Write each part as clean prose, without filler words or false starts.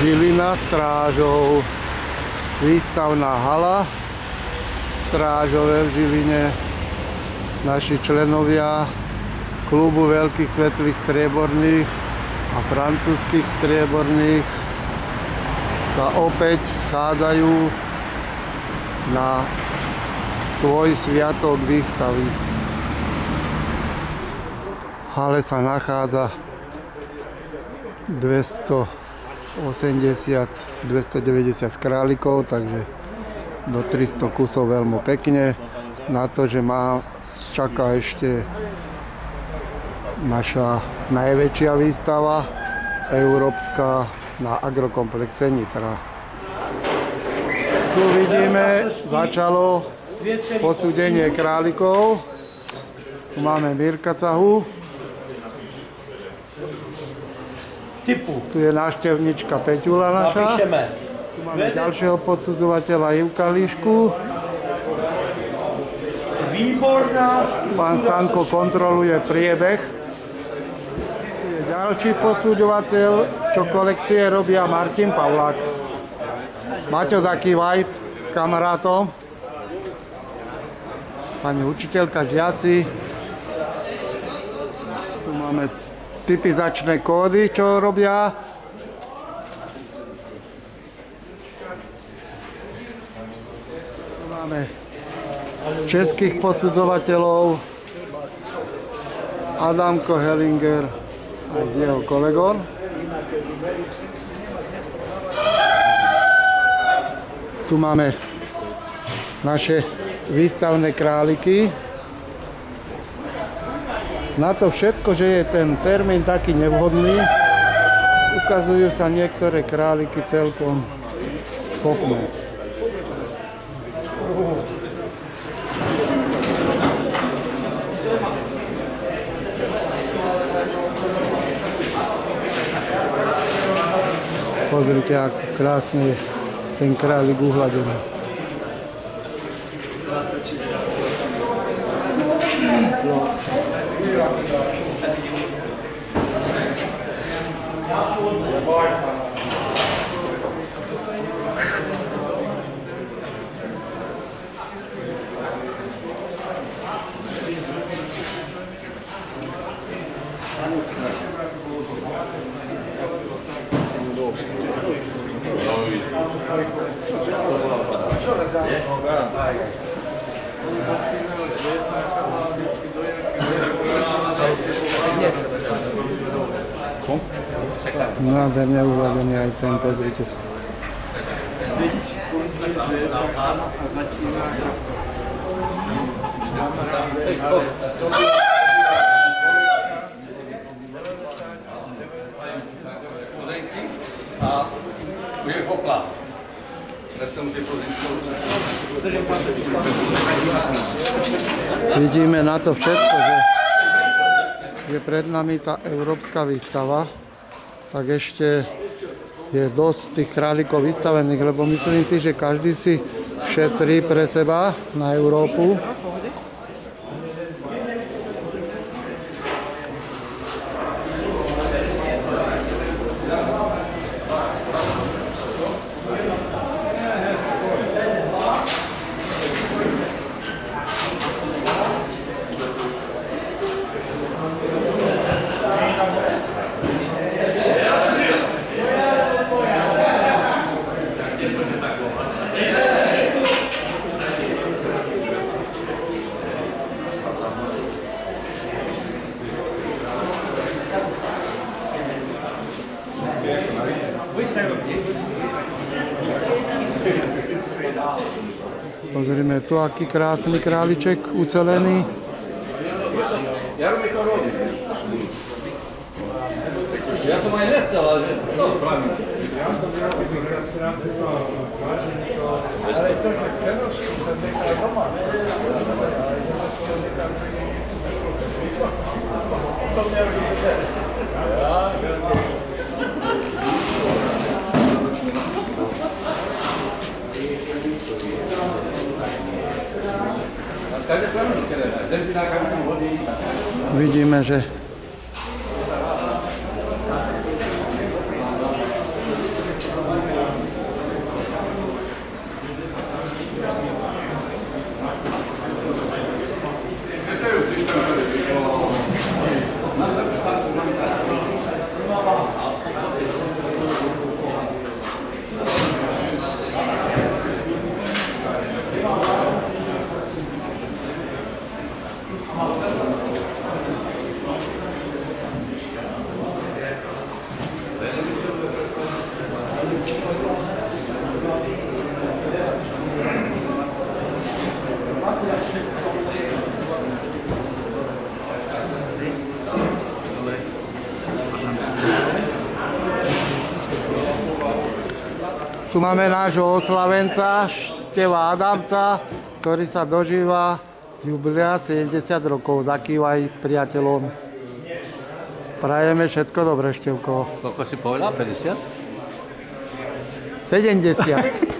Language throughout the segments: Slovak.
Žilina strážou. Výstavná hala strážové v Žiline. Naši členovia klubu veľkých svetlých strieborných a francúzskych strieborných sa opäť schádzajú na svoj sviatok výstavy. V hale sa nachádza 290 králikov, takže do 300 kusov veľmi pekne. Na to, že čaká ešte naša najväčšia výstava európska na Agrokomplexe Nitra. Tu vidíme, začalo posúdenie králikov. Tu máme Mirka Cahu. Tu je návštevnička Peťula naša. Tu máme ďalšieho podsudzovateľa Ivka Líšku. Pán Stanko kontroluje priebeh. Tu je ďalší posudzovateľ, čo kolekcie robia Martin Pavlák. Maťo, zakývaj kamarátom. Pani učiteľka, žiaci. Tu máme typizačné kódy, čo robia. Tu máme českých posudzovateľov, Adamko Hellinger a jeho kolegom. Tu máme naše výstavné králiky. Na to všetko, že je ten termín taký nevhodný, ukazujú sa niektoré králiky celkom schopné. Pozrite, ako krásne je ten králik uhladený. Nádherne uhladený aj ten, pozrite sa. Vidíme na to všetko, že je pred nami tá európska výstava, tak ešte je dosť tých králikov vystavených, lebo myslím si, že každý si šetrí pre seba na Európu. Pozrime tu, aký krásny králiček, ucelený. Ja som aj nesel, ale to pravím. Vidíme, že Tu máme nášho oslavenca, Števa Adamca, ktorý sa dožíva jubilea 70 rokov. Zakývaj priateľom. Prajeme všetko dobré, Števko. Koľko si povedal? 50? 70.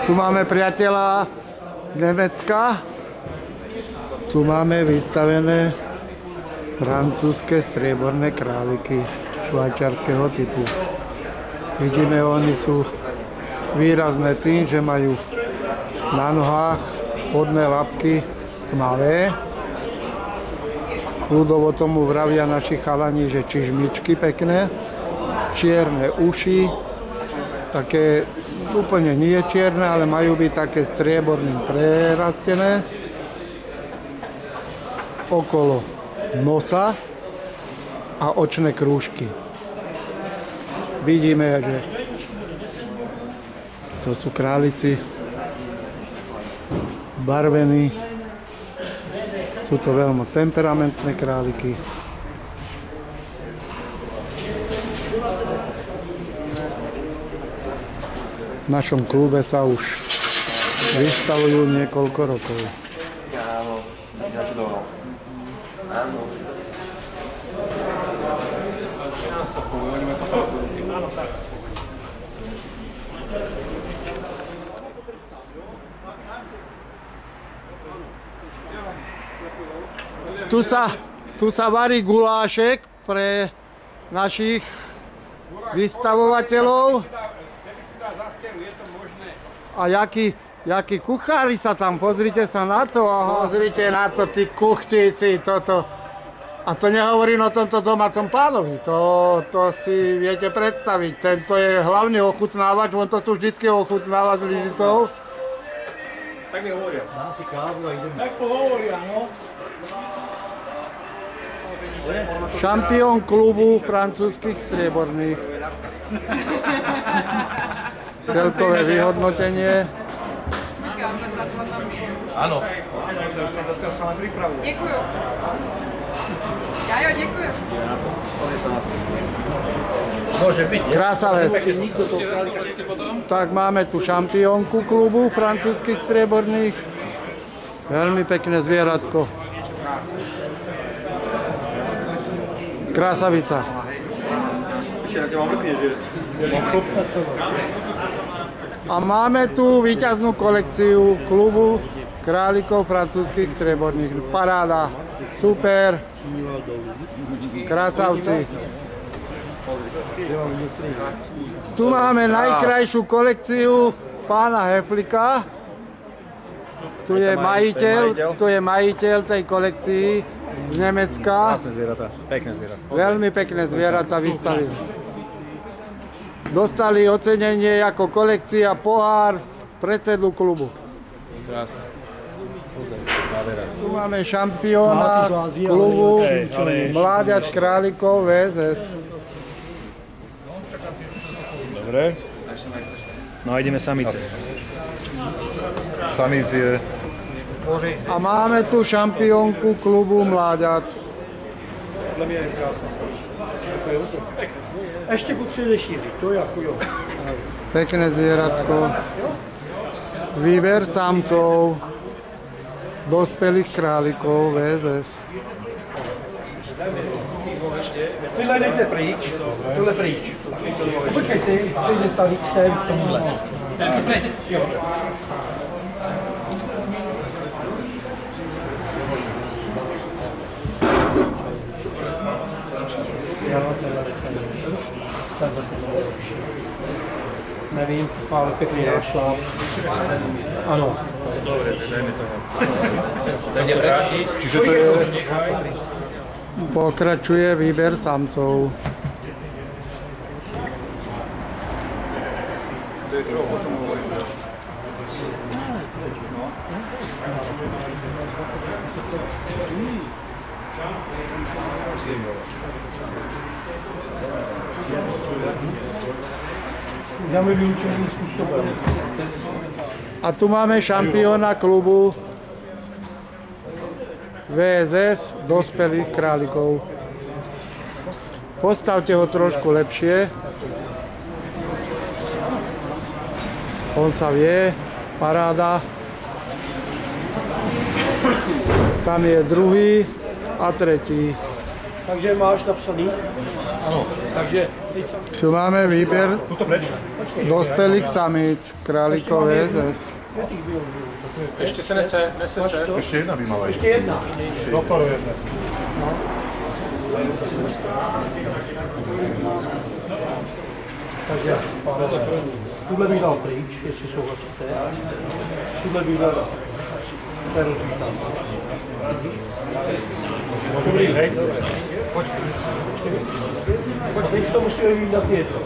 Tu máme priateľa Nemecka. Tu máme vystavené francúzske strieborné králiky švajčiarskeho typu. Vidíme, oni sú výrazné tým, že majú na nohách spodné labky tmavé. Ľudovo tomu vravia naši chalani, že čižmičky pekné, čierne uši, také úplne nie čierne, ale majú byť také strieborným prerastené okolo nosa a očné krúžky. Vidíme, že to sú králici barvení. Sú to veľmi temperamentné králiky. V našom klube sa už vystavujú niekoľko rokov. Tu sa varí gulášek pre našich vystavovateľov. A jakí kuchári sa tam, pozrite sa na to, pozrite na to, tí kuchtíci, toto. A to nehovorím o tomto domácom pánovi, to si viete predstaviť. Tento je hlavný ochutnávač, on to tu vždycky ochutnáva s lyžicou. Tak mi hovoria. Dám si kávu a idem. Tak pohovoria, no. Šampión klubu francúzskych strieborných. Celkové vyhodnotenie. Áno. Děkuju. Jajo, děkuju. Môže byť. Krásavec. Tak máme tu šampiónku klubu francúzskych strieborných. Veľmi pekné zvieratko. Krásavica. Ešte na teba mrkne, že A máme tu víťaznú kolekciu klubu králikov francúzskych strieborných. Paráda. Super. Krásavci. Tu máme najkrajšiu kolekciu pána Heflika. Tu je majiteľ tej kolekcii z Nemecka. krásne zvieratá, pekné zvieratá. Veľmi pekné zvieratá vystavili. Dostali ocenenie ako kolekcia pohár predsedu klubu. Krásne. Tu máme šampióna klubu Mláďat králikov VSS. Dobre. No a ideme samice. Samicie. A máme tu šampiónku klubu Mláďat. Podľa mňa je krásna samica. Ešte potřebuje šířit, to je ako jo. Pekné zvieratko. Výber samcov dospelých králikov VSS. Tohle jdete pryč, tohle pryč. Počkej ty tady sem k tomuhle. Pryč. Nevím, ale pěkný nášlap. Ano. Dobre, tak dajme toho. Čiže to je... Pokračuje výber samcov. Dáme vyučeným spôsobom. A tu máme šampióna klubu VSS dospelých králikov. Postavte ho trošku lepšie. On sa vie, paráda. Tam je druhý a tretí. Takže máš napsaný? Áno. Takže... Tu máme výber dospelých samíc králikov VSS. Ešte sa nese se. Ešte jedna by mala ísť. Ešte jedna. Doporujeme. Takže tuhle bych dal pryč, jestli souhlasíte. Tuhle bych dal dobrý, hej? Pojď. A teď to musíme vydat jedno.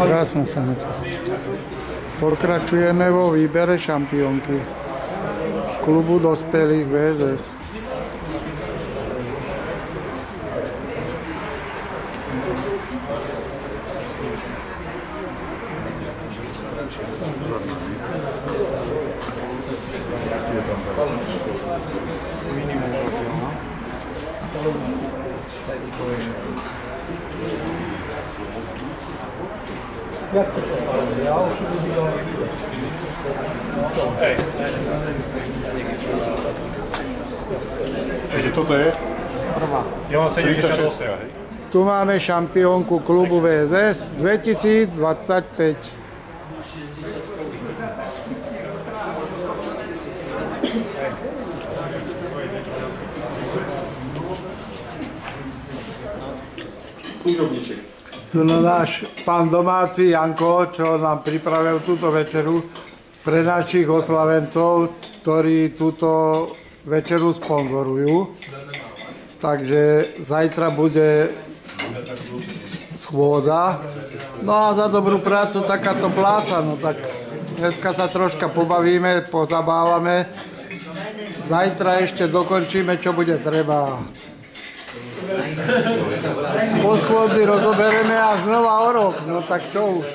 Krásna samica. Pokračujeme vo výbere šampiónky klubu dospelých VSS. Jak to čekáme? Já osobně bych dal... Takže toto je? Prvá. Ja mám 36. 78. Hej. Tu máme šampiónku klubu VSS 2025. Tu náš pán domáci Janko, čo nám pripravil túto večeru pre našich oslavencov, ktorí túto večeru sponzorujú. Takže zajtra bude schôdza. No a za dobrú prácu takáto pláca. No tak dneska sa troška pobavíme, pozabávame. Zajtra ešte dokončíme, čo bude treba. Po schôdzi rozobereme a znova o rok. No tak čo už.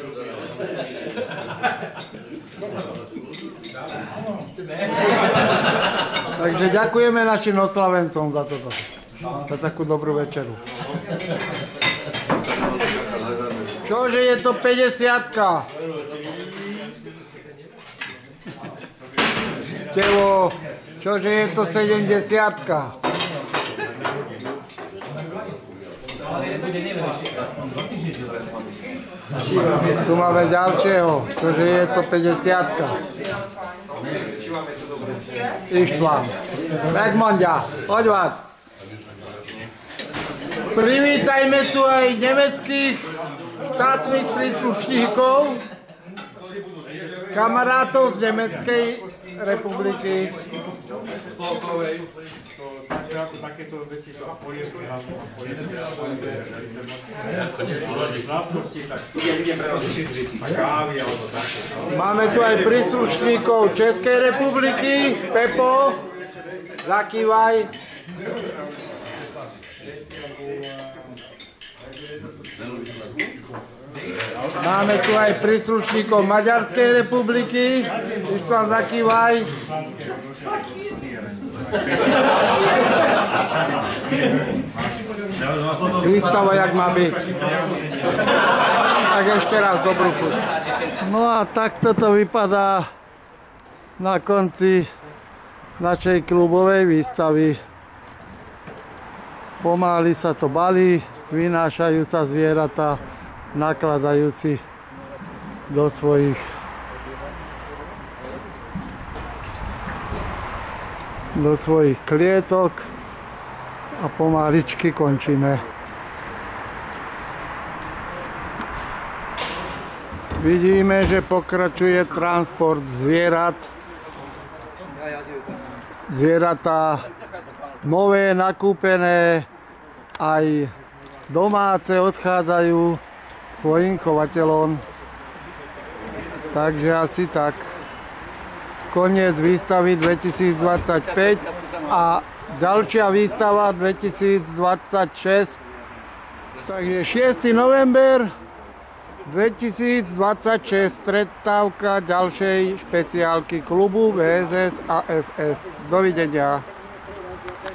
Takže ďakujeme našim oslavencom za toto. Za takú dobrú večeru. Čože je to 50-ka? Tevo, čože je to 70-ka? Tu máme ďalšieho, čože je to 50-ka. Ištván. Egmondia, poď vás. Privítajme tu aj nemeckých štátnych príslušníkov, kamarátov z Nemeckej republiky. Takéto veci sú a polievky. Máme tu aj príslušníkov Českej republiky. Pepo, zakývaj. Máme tu aj príslušníkov Maďarskej republiky. Ištván, zakývaj. Výstava, jak má byť. Tak ešte raz dobrú chuť. No a takto to vypadá na konci našej klubovej výstavy. Pomaly sa to balí, vynášajú sa zvieratá, nakladajú si do svojich klietok a pomaličky končíme. Vidíme, že pokračuje transport zvierat. Zvieratá nové, nakúpené, aj domáce odchádzajú svojim chovateľom. Takže asi tak. Koniec výstavy 2025 a ďalšia výstava 2026. Takže 6. november 2026 stretávka ďalšej špeciálky klubu VSS AFS. Dovidenia.